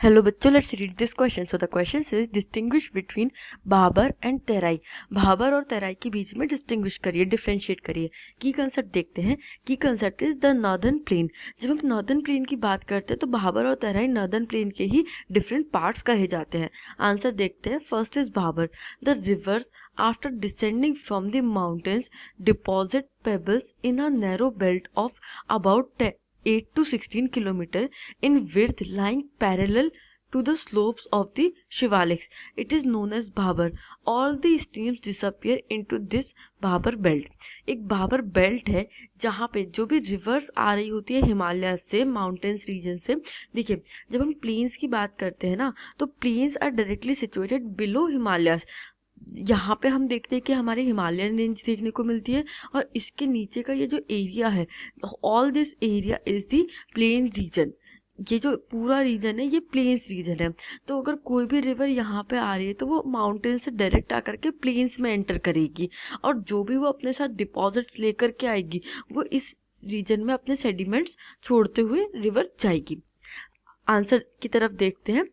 Hello बच्चों, let's read this question. So the question says distinguish between Bhabar and Terai. Bhabar और तराई के बीच में डिस्टिंग्विश करिए, डिफ्रेंशिएट करिए. की कंसेप्ट देखते हैं. की concept is the northern plain. जब हम नॉर्दर्न प्लेन की बात करते हैं तो भाबर और तराई नॉर्दर्न प्लेन के ही डिफरेंट पार्ट्स कहे जाते हैं. आंसर देखते हैं. First is Bhabar. The reverse after descending from the mountains deposit pebbles in a narrow belt of about 8 to 16 km in width lying parallel to the slopes of the Shivaliks. It is known as Bhabar. All the streams disappear into this Bhabar belt. एक Bhabar belt है जहाँ पे जो भी reverse आ रही होती है हिमालय से, माउंटेन्स रीजन से. देखिए, जब हम प्लेन्स की बात करते हैं ना, तो plains are directly situated below Himalayas. यहाँ पे हम देखते हैं कि हमारे हिमालयन रेंज देखने को मिलती है और इसके नीचे का ये जो एरिया है, all this area is the plain region. ये जो पूरा रीजन है ये प्लेन्स रीजन है. तो अगर कोई भी रिवर यहाँ पे आ रही है तो वो माउंटेन से डायरेक्ट आकर के प्लेन्स में एंटर करेगी और जो भी वो अपने साथ डिपॉजिट्स लेकर के आएगी वो इस रीजन में अपने सेडिमेंट्स छोड़ते हुए रिवर जाएगी. आंसर की तरफ देखते हैं.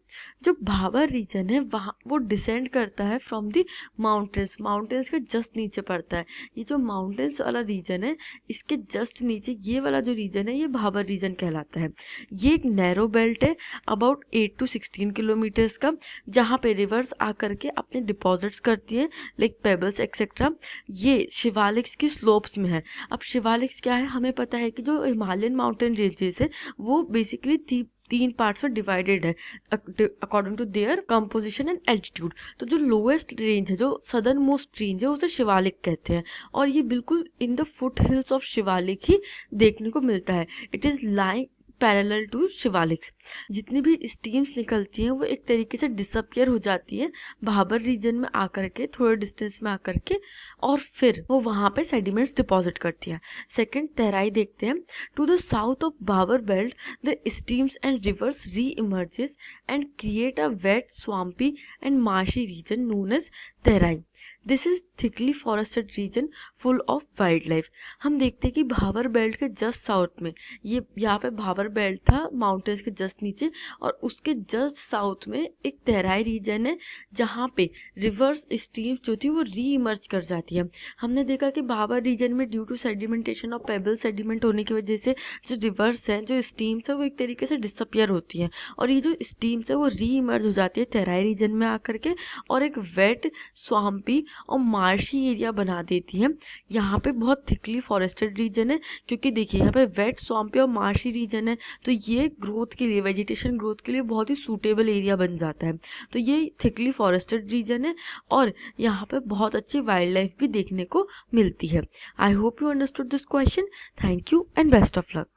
जो भाबर रीजन है वहाँ वो डिसेंड करता है फ्रॉम द माउंटेन्स. माउंटेन्स के जस्ट नीचे पड़ता है. ये जो माउंटेन्स वाला रीजन है इसके जस्ट नीचे ये वाला जो रीजन है ये भाबर रीजन कहलाता है. ये एक नैरो बेल्ट है अबाउट 8 to 16 किलोमीटर्स का, जहाँ पे रिवर्स आकर के अपने डिपॉजिट्स करती हैं लाइक पेबल्स एक्सेट्रा. ये शिवालिक्स की स्लोप्स में है. अब शिवालिक्स क्या है, हमें पता है कि जो हिमालयन माउंटेन रेंजेस है वो बेसिकली तीन पार्ट्स में डिवाइडेड है according to their composition and altitude. तो जो लोएस्ट रेंज है, जो सदर्न मोस्ट रेंज है, उसे शिवालिक कहते हैं और ये बिल्कुल in the foot hills of Shivalik ही देखने को मिलता है. It is lying parallel to Shivaliks. जितनी भी स्टीम्स निकलती हैं वो एक तरीके से डिसअपियर हो जाती है भाबर रीजन में आकर के, थोड़े डिस्टेंस में आकर के, और फिर वो वहाँ पे सेडिमेंट्स डिपॉजिट करती हैं. सेकंड, तराई देखते हैं. To the south of Bhabar belt the streams and rivers re emerges and create a wet swampy and marshy region known as Terai. This is thickly forested region full of wild life. हम देखते हैं कि Bhabar belt के just south में, ये यहाँ पे Bhabar belt था माउंटेन्स के जस्ट नीचे, और उसके जस्ट साउथ में एक तराई रीजन है जहाँ पे रिवर्स स्ट्रीम्स जो थी वो री इमर्ज कर जाती है. हमने देखा कि भाबर रीजन में ड्यू टू सेडिमेंटेशन और पेबल सेडिमेंट होने की वजह से जो रिवर्स हैं, जो स्ट्रीम्स है, वो एक तरीके से डिसअपियर होती हैं और ये जो स्ट्रीम्स है वो री इमर्ज हो जाती है तराई रीजन में आकर के और एक वेट स्वाम्पी और मार्शी एरिया बना देती है. यहाँ पे बहुत थिकली फॉरेस्टेड रीजन है क्योंकि देखिए यहाँ पे वेट स्वाम्पी और मार्शी रीजन है, तो ये ग्रोथ के लिए, वेजिटेशन ग्रोथ के लिए बहुत ही सूटेबल एरिया बन जाता है. तो ये थिकली फॉरेस्टेड रीजन है और यहाँ पे बहुत अच्छी वाइल्ड लाइफ भी देखने को मिलती है. I hope you understood this question. Thank you and best of luck.